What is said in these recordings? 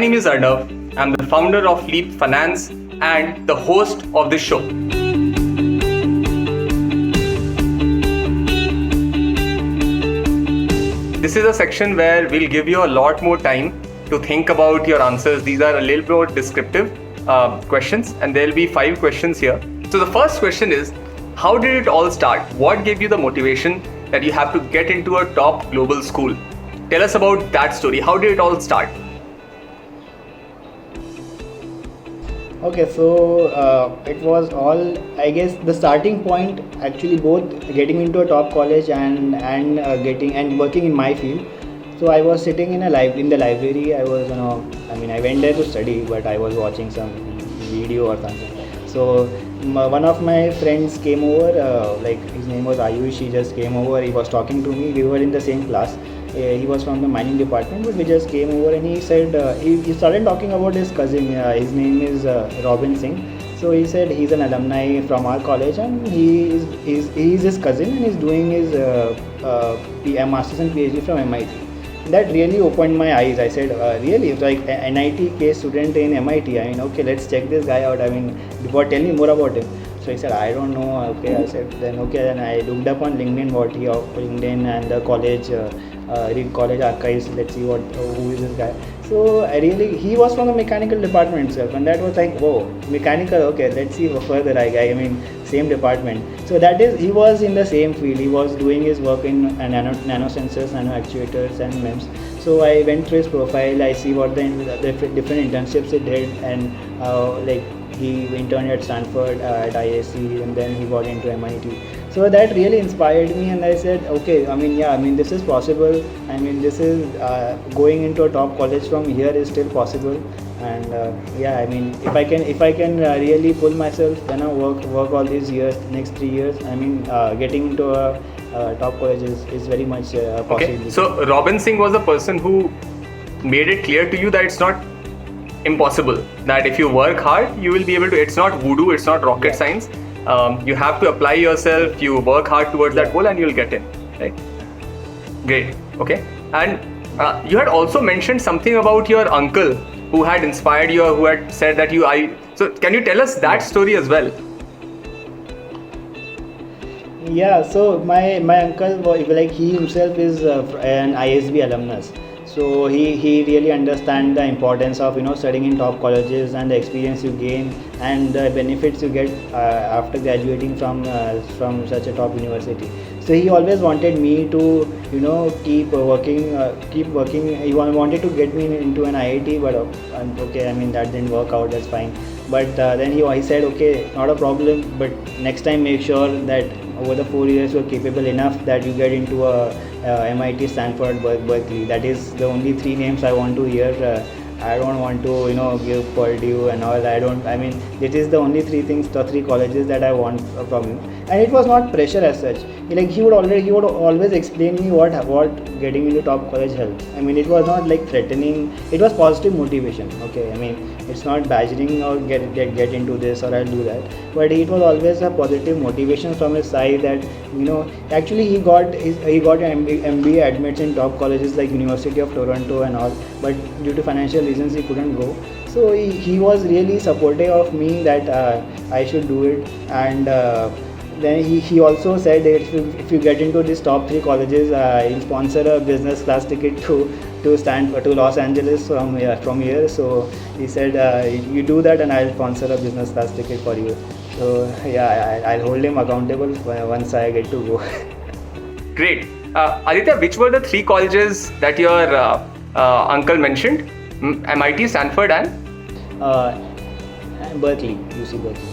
name is Arnav. I'm the founder of Leap Finance and the host of this show. This is a section where we'll give you a lot more time to think about your answers. These are a little more descriptive questions, and there'll be 5 questions here. So the first question is, how did it all start? What gave you the motivation that you have to get into a top global school? Tell us about that story. How did it all start? Okay, so it was all, I guess, the starting point actually both getting into a top college and getting and working in my field. So I was sitting in the library. I was, I went there to study, but I was watching some video or something. So one of my friends came over, his name was Ayush. He just came over. He was talking to me. We were in the same class. He was from the mining department, but we just came over and he said he started talking about his cousin. His name is Robin Singh. So he said he's an alumni from our college and he is his cousin and he's doing his masters and PhD from MIT. That really opened my eyes. I said, really? It's like an NIT student in MIT. Okay, let's check this guy out. Tell me more about him. So he said, I don't know. Okay, I said, then I looked up on LinkedIn LinkedIn and the college, read college archives. Let's see who is this guy. So he was from the mechanical department itself, and that was like, whoa, mechanical. Okay, let's see further. Same department. So he was in the same field. He was doing his work in nanosensors, nanoactuators, and MEMS. So I went through his profile. I see what the different internships he did, and he interned at Stanford, at ISC, and then he got into MIT. So that really inspired me, and I said, okay, this is possible. This is going into a top college from here is still possible. And if I can really pull myself, work all these years, next 3 years, getting into a top college is very much possible. Okay, so Robin Singh was the person who made it clear to you that it's not impossible, that if you work hard you will be able to. It's not voodoo, it's not rocket science. You have to apply yourself, you work hard towards that goal and you'll get in, right? Great. Okay, and you had also mentioned something about your uncle who had inspired you, or who had said that so can you tell us that story as well? Yeah, so my uncle, he himself is an ISB alumnus. So he really understands the importance of studying in top colleges and the experience you gain and the benefits you get after graduating from such a top university. So he always wanted me to keep working. He wanted to get me into an IIT, but that didn't work out. That's fine. But then he said, okay, not a problem. But next time make sure that over the 4 years you're capable enough that you get into a MIT, Stanford, Berkeley. That is the only 3 names I want to hear. I don't want to give Purdue and all. It is the only 3 colleges that I want from him. And it was not pressure as such. He would always explain me what getting into top college helps. It was not like threatening. It was positive motivation. Okay, it's not badgering or get into this or I'll do that. But it was always a positive motivation from his side that actually he got MBA admits in top colleges like University of Toronto and all. But due to financial reasons he couldn't go. So he was really supportive of me that I should do it. And then he also said that if you get into these top 3 colleges, he'll sponsor a business class ticket to Stanford, to Los Angeles from here. So he said, you do that and I'll sponsor a business class ticket for you. So I'll hold him accountable once I get to go. Great. Aditya, which were the 3 colleges that your uncle mentioned? MIT, Stanford and? Berkeley, UC Berkeley.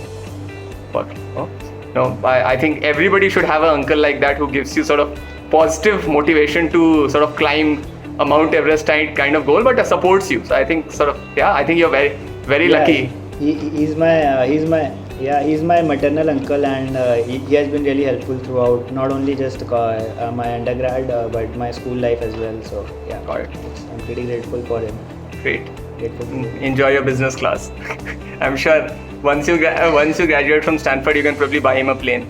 Berkeley. Oh. No, I think everybody should have an uncle like that who gives you sort of positive motivation to sort of climb a Mount Everest kind of goal, but supports you. So I think I think you're very, very lucky. He's my maternal uncle, and he has been really helpful throughout, not only just my undergrad, but my school life as well. So yeah, got it. I'm pretty grateful for him. Great. Enjoy your business class. I'm sure once you graduate from Stanford, you can probably buy him a plane.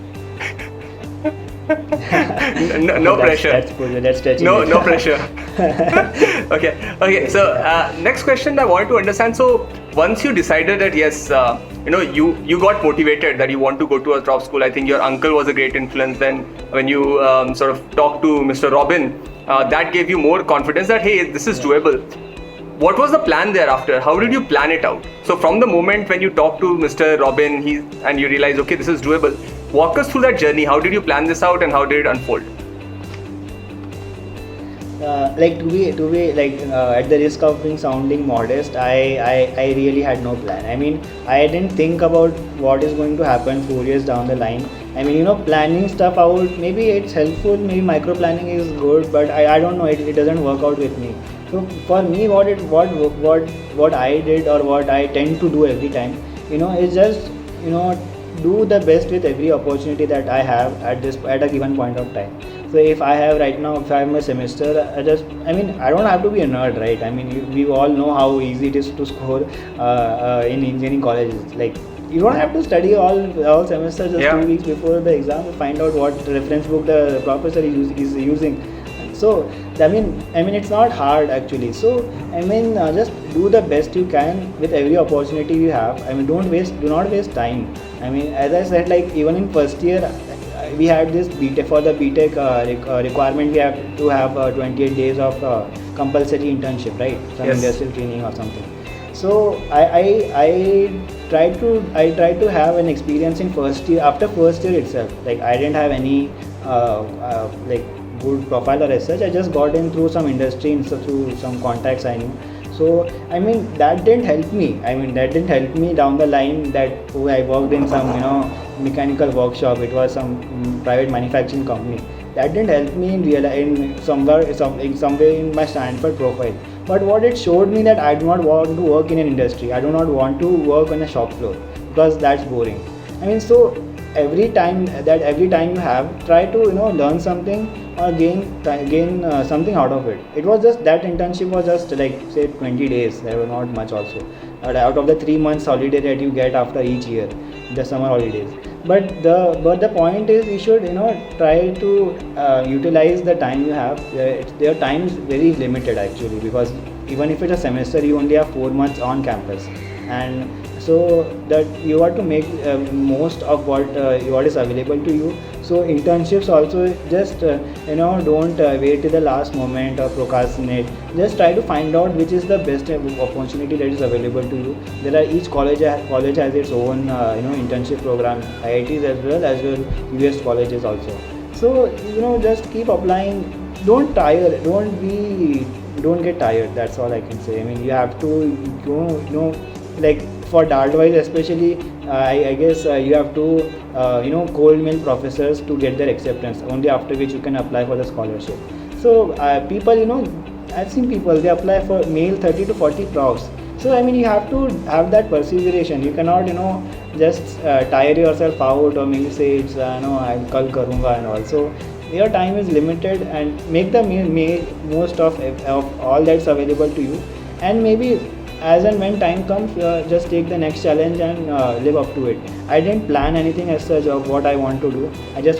No pressure. That's stretching No, it. no pressure. Okay. So next question I wanted to understand. So once you decided that yes, you got motivated that you want to go to a top school. I think your uncle was a great influence. Then when you sort of talked to Mr. Robin, that gave you more confidence that hey, this is doable. What was the plan thereafter? How did you plan it out? So from the moment when you talked to Mr. Robin, and you realized okay, this is doable. Walk us through that journey. How did you plan this out, and how did it unfold? Like to be like at the risk of being sounding modest, I really had no plan. I mean, I didn't think about what is going to happen 4 years down the line. I mean, planning stuff out, maybe it's helpful, maybe micro planning is good, but I don't know, it doesn't work out with me. So for me, what I did, or what I tend to do every time, is just do the best with every opportunity that I have at a given point of time. So if I have right now, if I'm a semester, I don't have to be a nerd, right? I mean, we all know how easy it is to score in engineering colleges. Like, you don't have to study all semester, just 2 weeks before the exam to find out what reference book the professor is using. So I mean it's not hard actually. So just do the best you can with every opportunity you have. I mean, do not waste time. I mean, as I said, like even in first year, we had this BTech, for the BTech requirement, we have to have 28 days of compulsory internship, right? Some industrial training or something. So I tried to have an experience in first year. After first year itself, like I didn't have any like good profile or as such. I just got in through some industry and through some contacts I knew. So I mean, that didn't help me. That didn't help me down the line. That I worked in some mechanical workshop. It was some private manufacturing company. That didn't help me in somewhere in my Stanford profile. But what it showed me, that I do not want to work in an industry. I do not want to work on a shop floor, because that's boring. So every time you have, try to learn something or gain something out of it. It was just that internship was just like say 20 days. There were not much also out of the 3 months holiday that you get after each year, the summer holidays. But the point is, you should try to utilize the time you have. Their time is very limited actually, because even if it's a semester, you only have 4 months on campus, and so that you have to make most of what is available to you. So internships also, just don't wait till the last moment or procrastinate. Just try to find out which is the best opportunity that is available to you. There are each college has its own internship program, IITs as well US colleges also. So just keep applying. Don't get tired. That's all I can say. I mean, you have to like for Dartwise especially, I guess you have to cold mail professors to get their acceptance, only after which you can apply for the scholarship. So people, I've seen people, they apply for mail 30 to 40 profs. So I mean, you have to have that perseveration. You cannot just tire yourself out, or maybe say it's I'll kal karunga and all. So your time is limited, and make the most of all that's available to you. And maybe as and when time comes, just take the next challenge and live up to it. I didn't plan anything as such of what I want to do. I just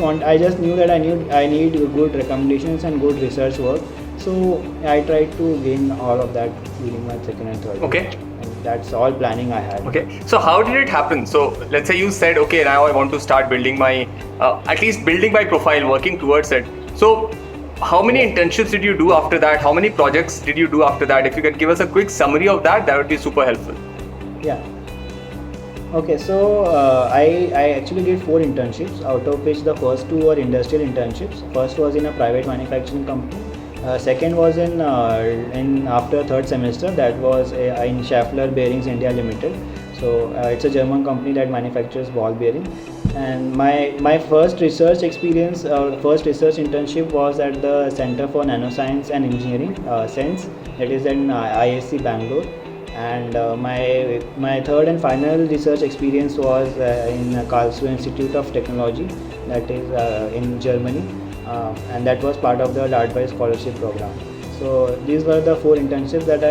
knew that I need good recommendations and good research work. So I tried to gain all of that during my second and third Okay. year. And that's all planning I had. Okay. So how did it happen? So let's say you said, okay, now I want to start building my, at least building my profile, working towards it. So how many internships did you do after that? How many projects did you do after that? If you could give us a quick summary of that, that would be super helpful. Yeah. Okay, so I actually did 4 internships, out of which the first 2 were industrial internships. First was in a private manufacturing company. Second was in after third semester, that was in Schaeffler Bearings India Limited. So it's a German company that manufactures ball bearing. And my first research experience, first research internship was at the Center for Nanoscience and Engineering, CENS, that is in ISC Bangalore. And my third and final research experience was in Karlsruhe Institute of Technology, that is in Germany, and that was part of the Dartwise scholarship program. So these were the 4 internships that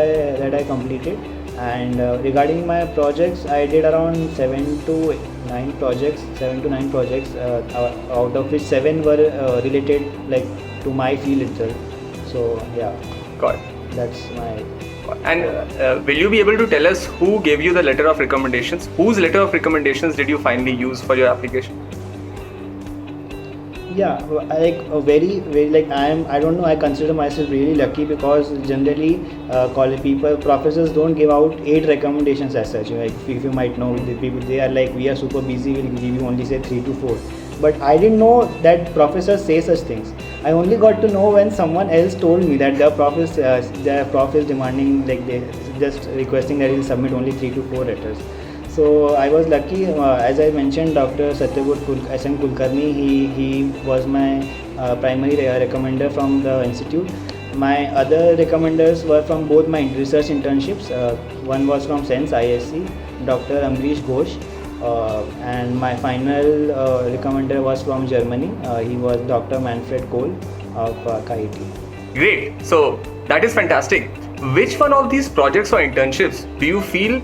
I completed. And regarding my projects, I did around 7 to 7 to 9 projects, out of which 7 were related like to my field itself. So yeah, Got it. that's my. And will you be able to tell us who gave you the letter of recommendations? Whose letter of recommendations did you finally use for your application? Yeah, like a very like I don't know, I consider myself really lucky because generally college people, professors don't give out 8 recommendations as such. Like if you might know, the people, they are like, we are super busy, we'll give you only say 3 to 4. But I didn't know that professors say such things. I only got to know when someone else told me that their prof is demanding, like they just requesting that he'll submit only 3 to 4 letters. So I was lucky, as I mentioned, Dr. Satyavut SM Kulkarni, he was my primary recommender from the institute. My other recommenders were from both my research internships. One was from SENS ISC, Dr. Amrish Ghosh, and my final recommender was from Germany. He was Dr. Manfred Kohl of KIT. Great. So that is fantastic. Which one of these projects or internships do you feel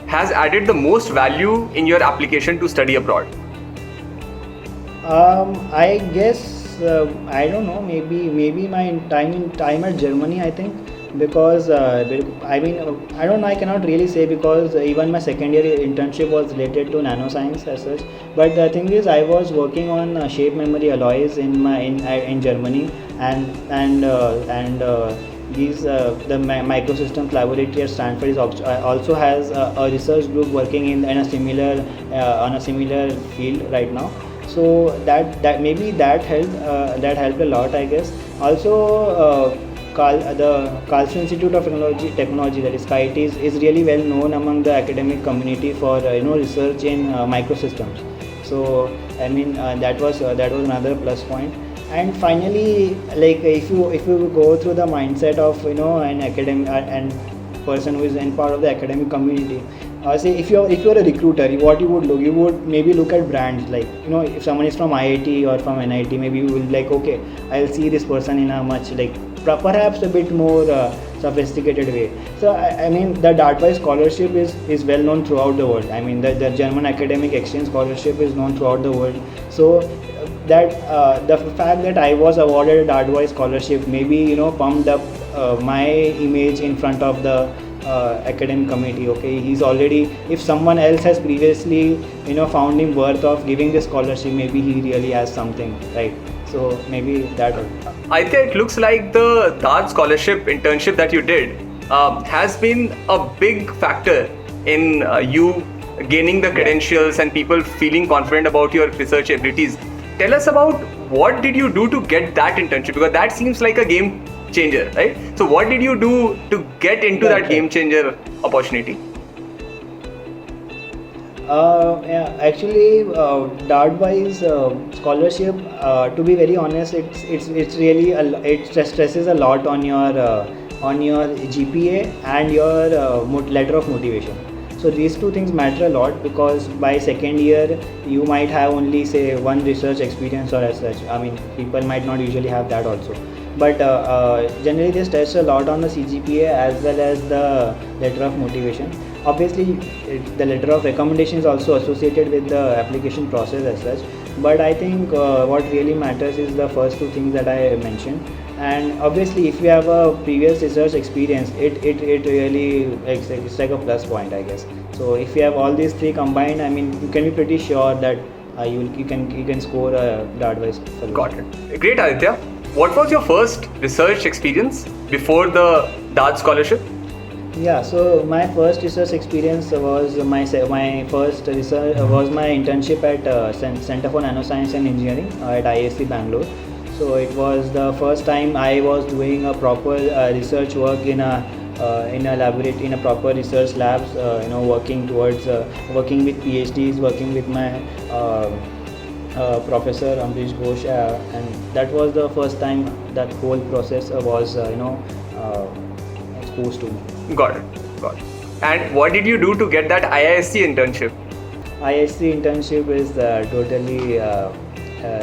has added the most value in your application to study abroad? I guess I don't know. Maybe my time at Germany. I think because I mean I don't know. I cannot really say because even my second year internship was related to nanoscience as such. But the thing is, I was working on shape memory alloys in Germany and these the Microsystems Laboratory at Stanford is also has a research group working in a similar on a similar field right now. So that maybe that helped a lot, I guess. Also, the Karlsruhe Institute of Technology, that is KIT, is really well known among the academic community for research in microsystems. So I mean that was another plus point. And finally, like if you go through the mindset of an academic and person who is in part of the academic community, say if you're a recruiter, what you would maybe look at brands, like if someone is from IIT or from NIT, maybe you will be like, okay, I'll see this person in a much like perhaps a bit more sophisticated way. So I mean the DARTWISE scholarship is well known throughout the world. I mean the German academic exchange scholarship is known throughout the world. So that the fact that I was awarded a DARTWISE scholarship maybe pumped up my image in front of the academic committee. Okay, he's already, if someone else has previously found him worth of giving the scholarship, maybe he really has something, right? So maybe that. I think it looks like the DART scholarship internship that you did has been a big factor in you gaining the credentials and people feeling confident about your research abilities. Tell us about what did you do to get that internship, because that seems like a game changer, right? So what did you do to get into that game changer opportunity? Yeah, actually, DARTWISE scholarship. To be very honest, it's really it stresses a lot on your GPA and your letter of motivation. So these two things matter a lot because by second year you might have only say one research experience or as such. I mean, people might not usually have that also. But generally they stress a lot on the CGPA as well as the letter of motivation. Obviously, the letter of recommendation is also associated with the application process as such. But I think what really matters is the first two things that I mentioned. And obviously, if you have a previous research experience, it really it's like a plus point, I guess. So if you have all these three combined, I mean, you can be pretty sure that you can score a DARTWISE. Got it. Great, Aditya. What was your first research experience before the DART scholarship? Yeah, so my first research experience was my first research was my internship at Center for Nanoscience and Engineering at ISC Bangalore. So it was the first time I was doing a proper research work in a laboratory, in a proper research labs. Working towards working with PhDs, working with my Professor Amrish Ghosh, and that was the first time that whole process was exposed to me. Got it. And what did you do to get that IISc internship? IISc internship is totally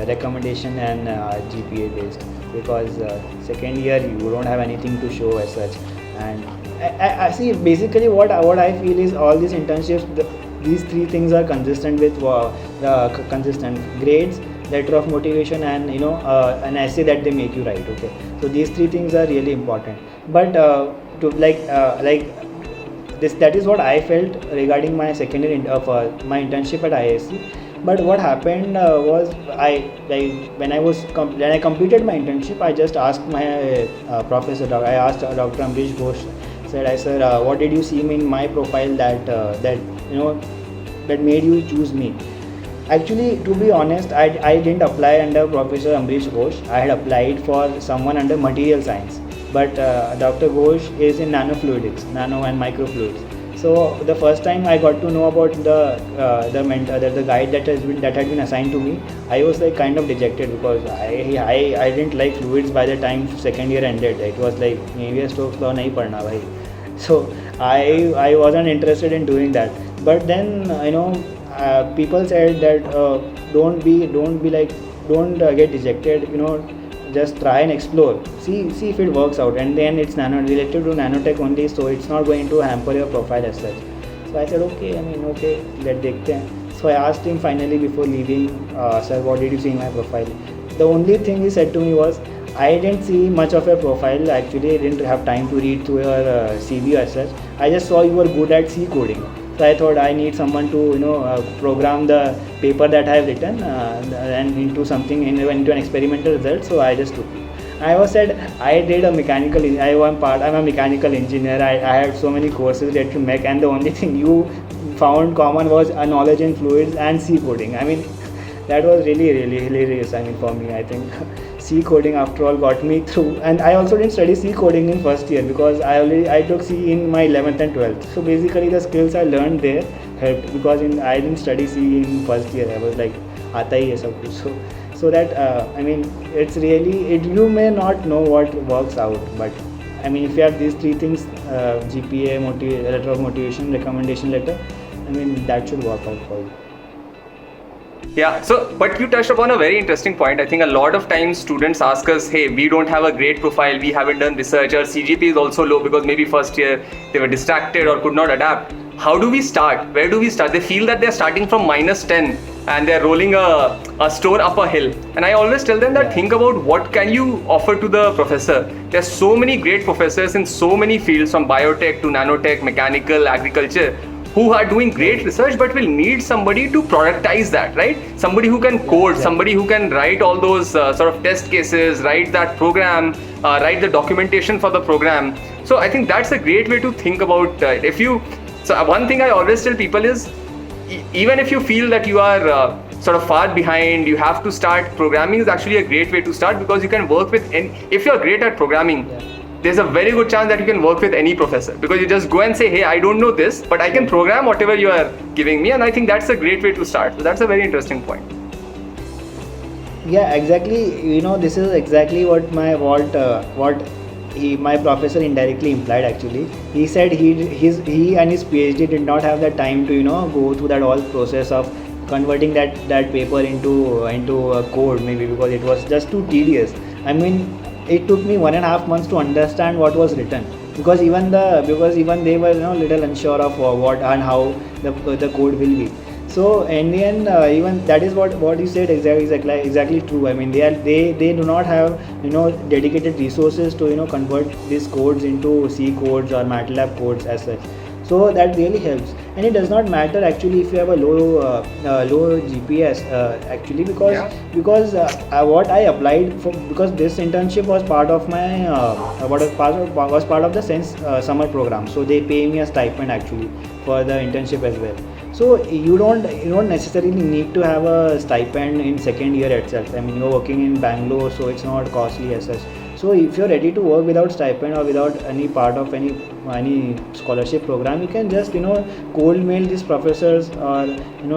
recommendation and GPA based, because second year you don't have anything to show as such. And I see basically what I feel is all these internships, these three things are consistent with consistent grades, letter of motivation, and an essay that they make you write. Okay, so these three things are really important. But to like this, that is what I felt regarding my second year of my internship at IISc. But what happened was when I completed my internship, I just asked my professor. I asked Dr. Amrish Ghosh. Said, I sir, what did you see in my profile that made you choose me? Actually, to be honest, I didn't apply under Professor Amrish Ghosh. I had applied for someone under material science. But Dr. Ghosh is in nanofluidics, nano and microfluids. So the first time I got to know about the mentor, the guide that had been assigned to me, I was like kind of dejected because I didn't like fluids by the time second year ended. It was like Navier-Stokes law nahi padna bhai. So I wasn't interested in doing that. But then people said that don't get dejected. Just try and explore. See if it works out. And then it's related to nanotech only, so it's not going to hamper your profile as such. So I said okay. Let dekhte hain. So I asked him finally before leaving, sir, what did you see in my profile? The only thing he said to me was, I didn't see much of your profile. Actually, I didn't have time to read through your CV as such. I just saw you were good at C coding. So I thought I need someone to program the paper that I have written and into something into an experimental result. So I just took it. I was said I did a mechanical. I'm a mechanical engineer. I had so many courses related to mech, and the only thing you found common was a knowledge in fluids and C coding. I mean, that was really hilarious. I mean, for me, I think C coding after all got me through. And I also didn't study C coding in first year because I took C in my 11th and 12th. So basically the skills I learned there helped because I didn't study C in first year. I was like, aata hi hai sab kuch. So that it's really you may not know what works out, but I mean, if you have these three things, GPA, letter of motivation, recommendation letter, I mean, that should work out for you. Yeah, so but you touched upon a very interesting point. I think a lot of times students ask us, hey, we don't have a great profile, we haven't done research, our CGPA is also low because maybe first year they were distracted or could not adapt. How do we start? Where do we start? They feel that they're starting from -10 and they're rolling a stone up a hill. And I always tell them that think about what can you offer to the professor. There's so many great professors in so many fields, from biotech to nanotech, mechanical, agriculture, who are doing great research but will need somebody to productize that, right? Somebody who can code, somebody who can write all those sort of test cases, write that program, write the documentation for the program. So I think that's a great way to think about one thing I always tell people is, even if you feel that you are sort of far behind, you have to start. Programming is actually a great way to start because you can work with if you're great at programming, there's a very good chance that you can work with any professor because you just go and say, hey, I don't know this, but I can program whatever you are giving me. And I think that's a great way to start. So that's a very interesting point. Yeah, exactly. This is exactly what my professor indirectly implied. Actually, he said he and his PhD did not have the time to go through that whole process of converting that paper into a code, maybe because it was just too tedious. I mean, it took me 1.5 months to understand what was written because even they were little unsure of what and how the code will be. So in the end, even that is what you said exactly true. I mean, they do not have dedicated resources to convert these codes into C codes or MATLAB codes as such. So that really helps, and it does not matter actually if you have a low GPS actually because what I applied for, because this internship was part of my was part of the Sense summer program. So they pay me a stipend actually for the internship as well. So you don't necessarily need to have a stipend in second year itself. I mean, you're working in Bangalore, so it's not costly as such. So if you're ready to work without stipend or without any part of any scholarship program, you can just cold mail these professors or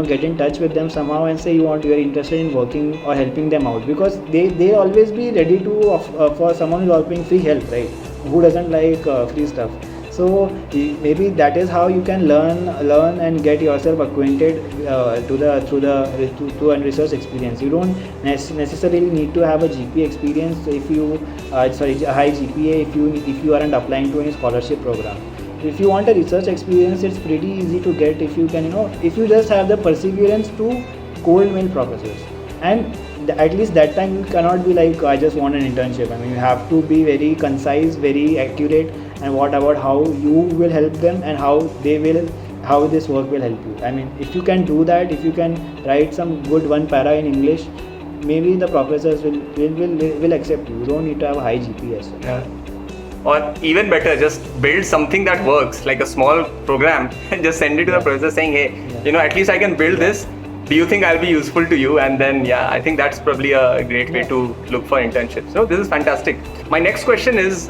get in touch with them somehow and say you're interested in working or helping them out, because they always be ready to for someone who's offering free help, right? Who doesn't like free stuff? So maybe that is how you can learn and get yourself acquainted to a research experience. You don't necessarily need to have a GPA experience if you a high GPA if you aren't applying to any scholarship program. if you want a research experience, it's pretty easy to get if you can, if you just have the perseverance to cold mail professors. And at least that time you cannot be like, I just want an internship. I mean, you have to be very concise, very accurate, and what about how you will help them and how this work will help you. I mean, if you can do that, if you can write some good one para in English, maybe the professors will accept you. You don't need to have a high GPS. Yeah. Or even better, just build something that works, like a small program, and just send it to the professor saying, hey, at least I can build this. Do you think I'll be useful to you? And then, I think that's probably a great way to look for internships. So this is fantastic. My next question is,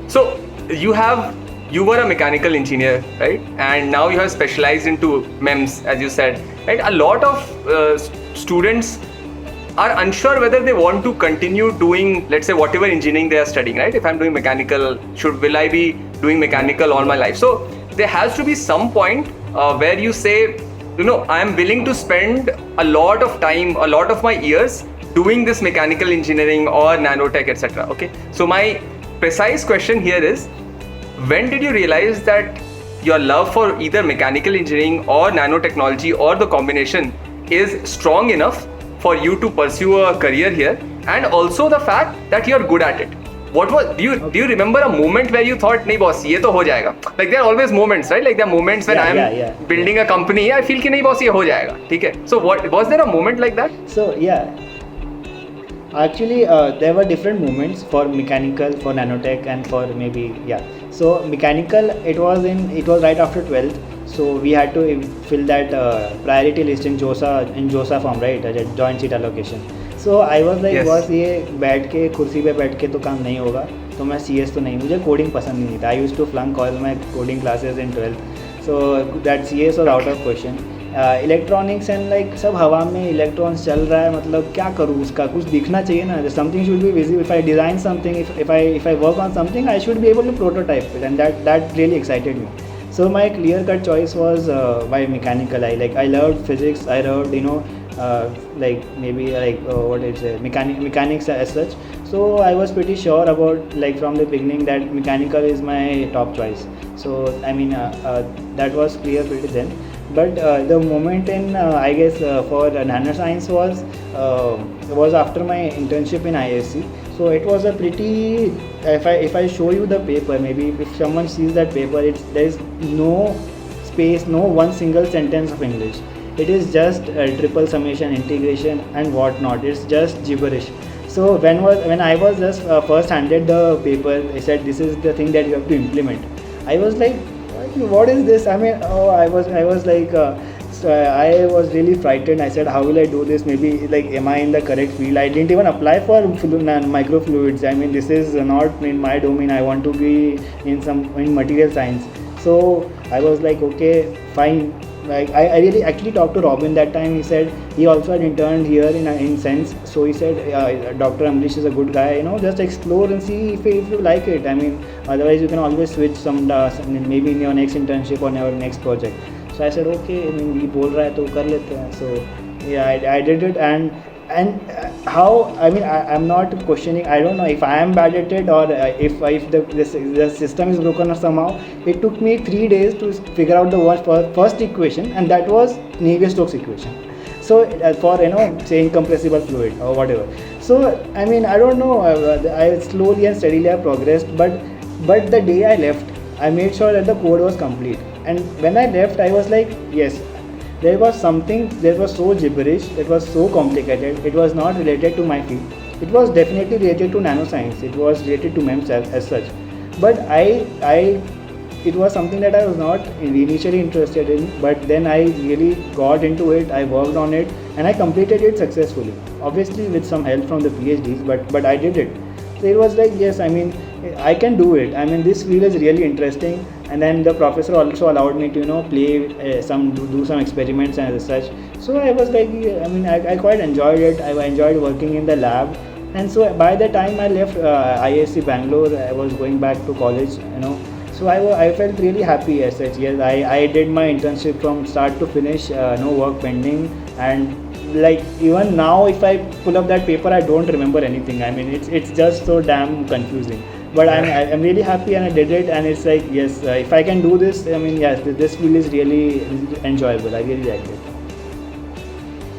so you were a mechanical engineer, right? And now you have specialized into MEMS, as you said, right? A lot of students are unsure whether they want to continue doing, let's say, whatever engineering they are studying, right? If I'm doing mechanical, will I be doing mechanical all my life? So there has to be some point where you say, I am willing to spend a lot of time, a lot of my years doing this mechanical engineering or nanotech, etc. Okay. So my precise question here is, when did you realize that your love for either mechanical engineering or nanotechnology or the combination is strong enough for you to pursue a career here, and also the fact that you're good at it? Do you remember a moment where you thought, nahi boss, ye to ho jayega? Like there are always moments, right? Like there are moments when I'm building a company, I feel ki nahi boss, ye ho jayega. Okay. So was there a moment like that? So actually there were different moments for mechanical, for nanotech, and for maybe So mechanical, it was right after 12th. So we had to fill that priority list in JOSA form, right? Joint seat allocation. So I was like, बस ये बैठ के कुर्सी पे बैठ के तो काम नहीं होगा, तो मैं CS तो नहीं, मुझे कोडिंग पसंद नहीं था. I used to flunk all my coding classes in 12th. So that CS was out of question. Electronics and like सब हवा में इलेक्ट्रॉन्स चल रहा है, मतलब क्या करूँ, उसका कुछ दिखना चाहिए ना. Something should be visible. If I design something, if I work on something, I should be able to prototype it, and that really excited me. So my clear-cut choice was by mechanical. I loved physics. I loved mechanics as such. So I was pretty sure about, like, from the beginning that mechanical is my top choice. So I mean that was clear pretty then. But the moment in I guess for nanoscience was after my internship in ISC. So it was a pretty, if I show you the paper, maybe if someone sees that paper, there is no space, no one single sentence of English. It is just triple summation, integration and whatnot. It's just gibberish. So when I was just first handed the paper, they said this is the thing that you have to implement. I was like, what is this? I mean, I was like, so I was really frightened. I said, how will I do this? Maybe, like, am I in the correct field? I didn't even apply for microfluids. I mean, this is not in my domain. I want to be in material science. So I was like, okay, fine. Like I really actually talked to Robin that time. He said he also had interned here in Sense. So he said, Dr. Amrish is a good guy. Just explore and see if you like it. I mean, otherwise you can always switch maybe in your next internship or your next project. So I said, okay, I mean, he बोल रहा है तो कर लेते हैं. So I did it, and how, I mean, I'm not questioning. I don't know if I am bad at it or if the system is broken or somehow. It took me 3 days to figure out the first equation, and that was Navier-Stokes equation. So for say incompressible fluid or whatever. So I mean, I don't know. I slowly and steadily have progressed, but the day I left, I made sure that the code was complete. And when I left, I was like, yes, there was something that was so gibberish, it was so complicated, it was not related to my field. It was definitely related to nanoscience, it was related to MEMS as such. But it was something that I was not initially interested in, but then I really got into it, I worked on it, and I completed it successfully. Obviously with some help from the PhDs, but I did it. So it was like, yes, I mean, I can do it. I mean, this field is really interesting. And then the professor also allowed me to play do some experiments and such. So I was like, I mean, I quite enjoyed it. I enjoyed working in the lab. And so by the time I left ISC Bangalore, I was going back to college, So I felt really happy as such. Yes, I did my internship from start to finish, no work pending. And like even now, if I pull up that paper, I don't remember anything. I mean, it's just so damn confusing. but I'm really happy and I did it, and it's like yes, if I can do this, I mean yes, this field is really enjoyable. I really liked it.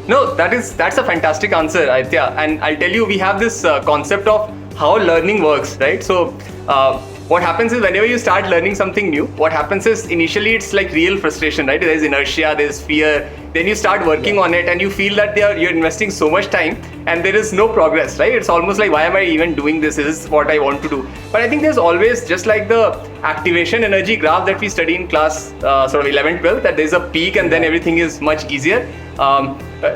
No, that's a fantastic answer, Aditya. And I'll tell you, we have this concept of how learning works, right? So, what happens is whenever you start learning something new, what happens is initially it's like real frustration, right? There's inertia, there's fear. Then you start working on it, and you feel that you're investing so much time, and there is no progress, right? It's almost like, why am I even doing this? Is this what I want to do? But I think there's always, just like the activation energy graph that we study in class sort of 11, 12, that there's a peak and then everything is much easier.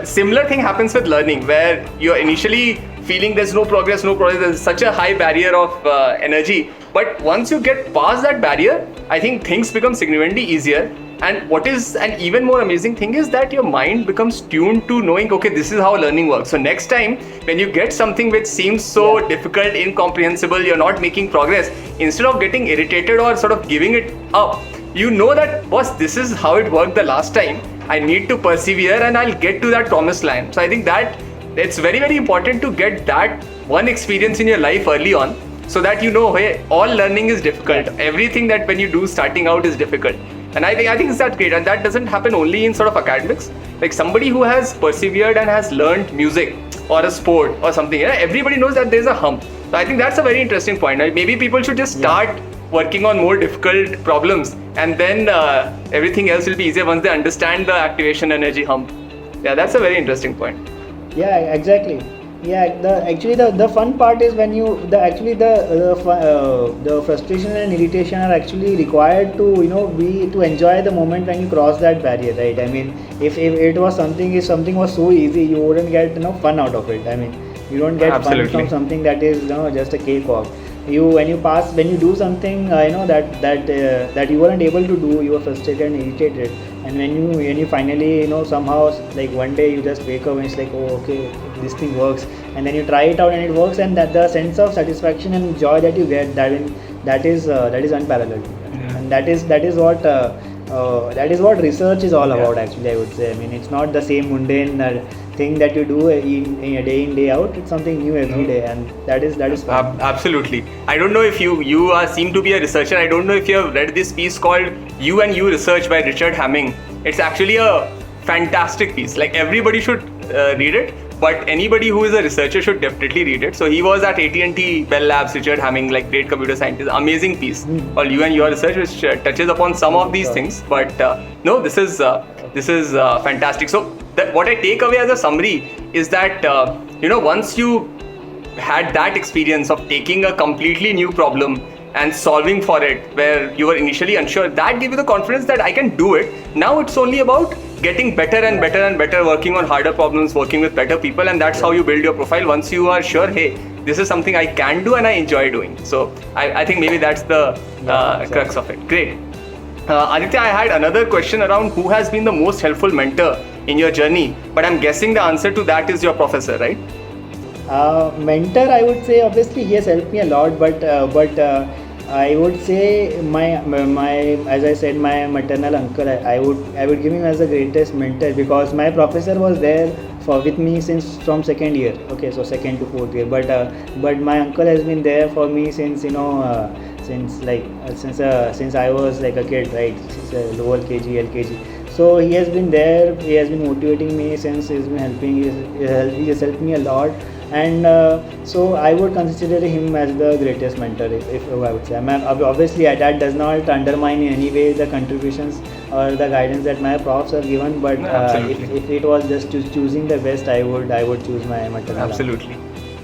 Similar thing happens with learning, where you're initially feeling there's no progress, there's such a high barrier of energy. But once you get past that barrier, I think things become significantly easier. And what is an even more amazing thing is that your mind becomes tuned to knowing, okay, this is how learning works. So next time when you get something which seems so difficult, incomprehensible, you're not making progress, instead of getting irritated or sort of giving it up, you know that, boss, this is how it worked the last time. I need to persevere and I'll get to that promised land. So I think that it's very, very important to get that one experience in your life early on, so that you know, hey, all learning is difficult. Everything that when you do starting out is difficult. And I think it's that great. And that doesn't happen only in sort of academics. Like somebody who has persevered and has learned music or a sport or something, everybody knows that there's a hump. So I think that's a very interesting point. Maybe people should just start working on more difficult problems, and then everything else will be easier once they understand the activation energy hump. Yeah, that's a very interesting point. Yeah, exactly. Yeah, the fun part is when you the frustration and irritation are actually required to to enjoy the moment when you cross that barrier, right? I mean, if something was so easy, you wouldn't get fun out of it. I mean, you don't get fun from something that is just a cakewalk. When you do something that you weren't able to do, you were frustrated and irritated, and when you finally somehow, like one day you just wake up and it's like, oh okay, this thing works, and then you try it out and it works, and that the sense of satisfaction and joy that you get, that is unparalleled. And that is what research is all about, actually, I would say. I mean, it's not the same mundane thing that you do day in day out. It's something new every day, and that is fun. Absolutely. I don't know if you seem to be a researcher. I don't know if you have read this piece called You and You Research by Richard Hamming. It's actually a fantastic piece. Like, everybody should read it, but anybody who is a researcher should definitely read it. So he was at AT&T Bell Labs, Richard Hamming, like great computer scientist. Amazing piece called You and Your Research, which touches upon some of these things. But no, this is fantastic. So what I take away as a summary is that once you had that experience of taking a completely new problem and solving for it, where you were initially unsure, that gave you the confidence that I can do it. Now it's only about getting better and better and better, working on harder problems, working with better people, and that's how you build your profile. Once you are sure, hey, this is something I can do and I enjoy doing. So I think maybe that's the crux of it. Great. Aditya, I had another question around who has been the most helpful mentor in your journey, but I'm guessing the answer to that is your professor, right? Mentor, I would say, obviously he has helped me a lot, but I would say my as I said, my maternal uncle, I would give him as the greatest mentor, because my professor was there with me from second year, okay, so second to fourth year, but my uncle has been there for me since since I was like a kid, right, since lower KG, LKG. So he has been there, he has been motivating me since, he's been helping, he has helped me a lot. And so I would consider him as the greatest mentor, if I would say. Obviously that does not undermine in any way the contributions or the guidance that my profs have given, but if it was just choosing the best, I would choose my maternal. Absolutely.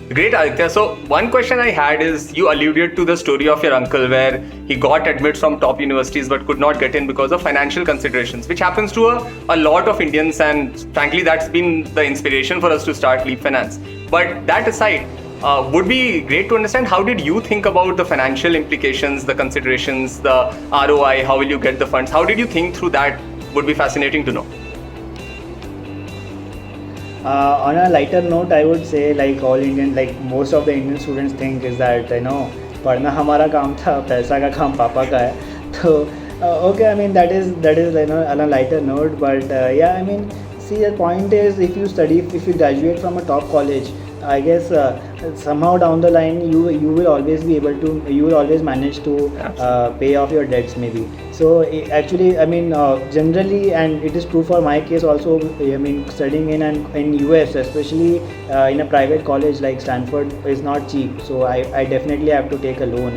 Great, Aditya. So one question I had is, you alluded to the story of your uncle where he got admits from top universities but could not get in because of financial considerations, which happens to a lot of Indians, and frankly that's been the inspiration for us to start Leap Finance. But that aside, would be great to understand, how did you think about the financial implications, the considerations, the ROI, how will you get the funds? How did you think through that? Would be fascinating to know. On a lighter note, I would say, like most of the Indian students think is that पढ़ना हमारा काम था, पैसा का काम पापा का है. So okay, I mean that is on a lighter note, but yeah, I mean, see, the point is, if you graduate from a top college, I guess somehow down the line you will always be able to, you will always manage to pay off your debts maybe. So actually, I mean, generally, and it is true for my case also, I mean, studying in US, especially in a private college like Stanford, is not cheap. So I definitely have to take a loan,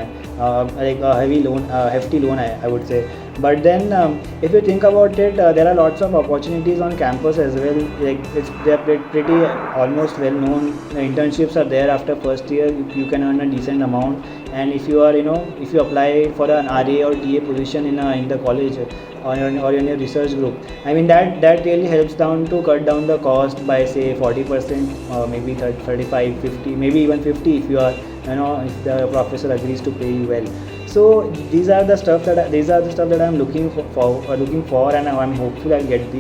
like a heavy loan, hefty loan, I would say. But then if you think about it, there are lots of opportunities on campus as well. Like they are pretty almost well known. Internships are there after first year. You can earn a decent amount, and if you are, you know, if you apply for an RA or TA position in the college, or in your research group, I mean, that really helps down to cut down the cost by say 40%, maybe 35, 50, maybe even 50 if you are, you know, if the professor agrees to pay you well. So these are the stuff that I'm looking for, and I'm hopeful I'll get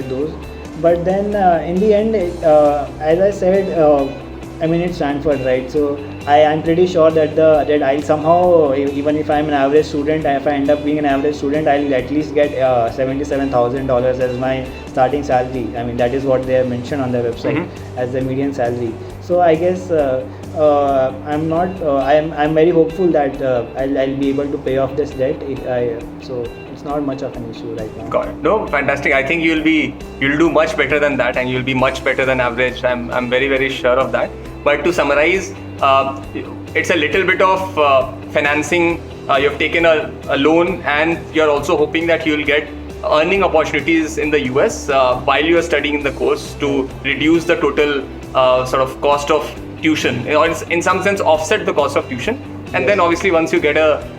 those. But then in the end, as I said, I mean, it's Stanford, right? So I'm pretty sure that I'll somehow, even if I'm an average student, if I end up being an average student, I'll at least get $77,000 as my starting salary. I mean, that is what they have mentioned on their website as the median salary. So I guess I'm very hopeful that I'll be able to pay off this debt. So it's not much of an issue right now. Got it. No, fantastic. I think you'll do much better than that, and you'll be much better than average. I'm very, very sure of that. But to summarize, it's a little bit of financing. You've taken a loan, and you're also hoping that you'll get earning opportunities in the US while you are studying the course to reduce the total sort of cost of tuition, or in some sense offset the cost of tuition. And then obviously once you get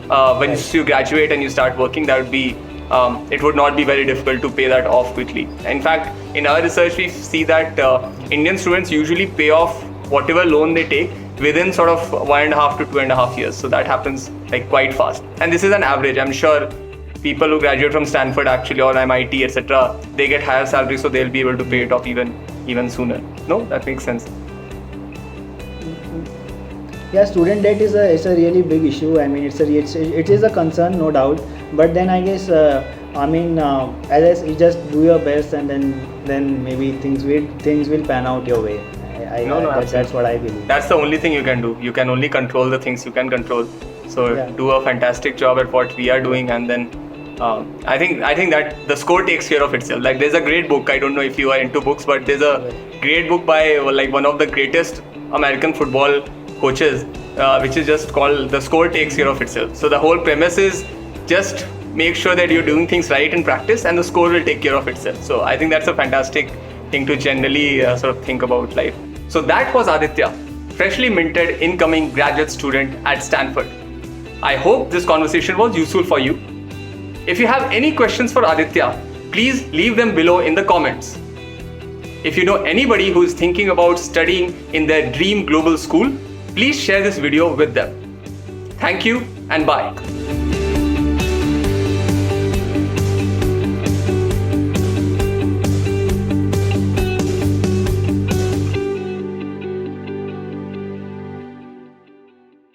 once you graduate and you start working, that would be it would not be very difficult to pay that off quickly. In fact, in our research we see that Indian students usually pay off whatever loan they take within sort of 1.5 to 2.5 years. So that happens like quite fast. And this is an average. I'm sure people who graduate from Stanford actually, or MIT, etc., they get higher salaries, so they'll be able to pay it off even sooner. No, that makes sense. Yeah, student debt is a really big issue. I mean, it is a concern, no doubt. But then I guess I mean, as you just do your best, and then maybe things will pan out your way. That's what I believe. That's the only thing you can do. You can only control the things you can control. So do a fantastic job at what we are doing, and then I think that the score takes care of itself. Like, there's a great book. I don't know if you are into books, but there's a great book by like one of the greatest American football coaches, which is just called "The Score Takes Care of Itself." So the whole premise is just make sure that you're doing things right in practice, and the score will take care of itself. So I think that's a fantastic thing to generally sort of think about life. So that was Aditya, freshly minted incoming graduate student at Stanford. I hope this conversation was useful for you. If you have any questions for Aditya, please leave them below in the comments. If you know anybody who is thinking about studying in their dream global school, please share this video with them. Thank you and bye.